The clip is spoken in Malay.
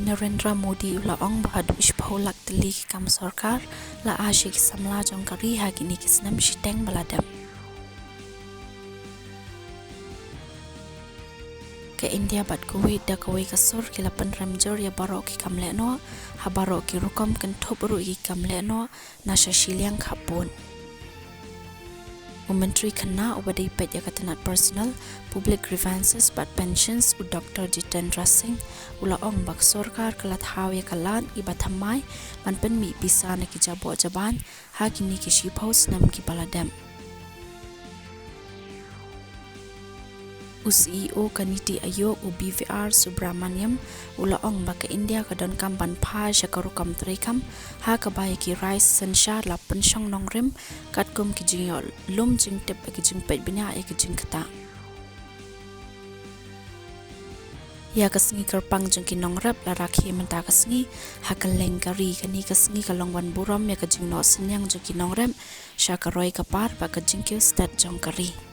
Narendra Modi ula ong bahadu ishpolak teli ki kam sarkar la ashi ki samla jong kari hagini kisnam shiteng baladam. Ke India bat Kuwait da Kuwait kasur ki lapan ramjor ya barok ki kam leno ha barok ki rukom kan thobru ki kam leno na Shillong Khubor. Menteri kena ubadai pet ya katanat personal public grievances but pensions u Dr. Jitendra Singh ula ong bak sorkar kelat haw ya kalan ibatamai man pen mi bisa na ki jabo jaban ha kini ki shiphaus nam ki baladam. CEO Kaniti Ayok u BVR Subramaniam ula ong baka India kadon kampan pa shakarukam trikam ha kabaya ki rice sensha la pensyong nongrim katkum ki jingyol lum jing tep ki jing pet bina ki jing kata ya kasngi kerpang jing ki nongrap la rakhi Mynta kasngi ha kaleng kari kani kasngi kalongwan buram ya ka jing no senyang jing ki nongrem shakaroi kapar ba ka jing ki stat jong kari.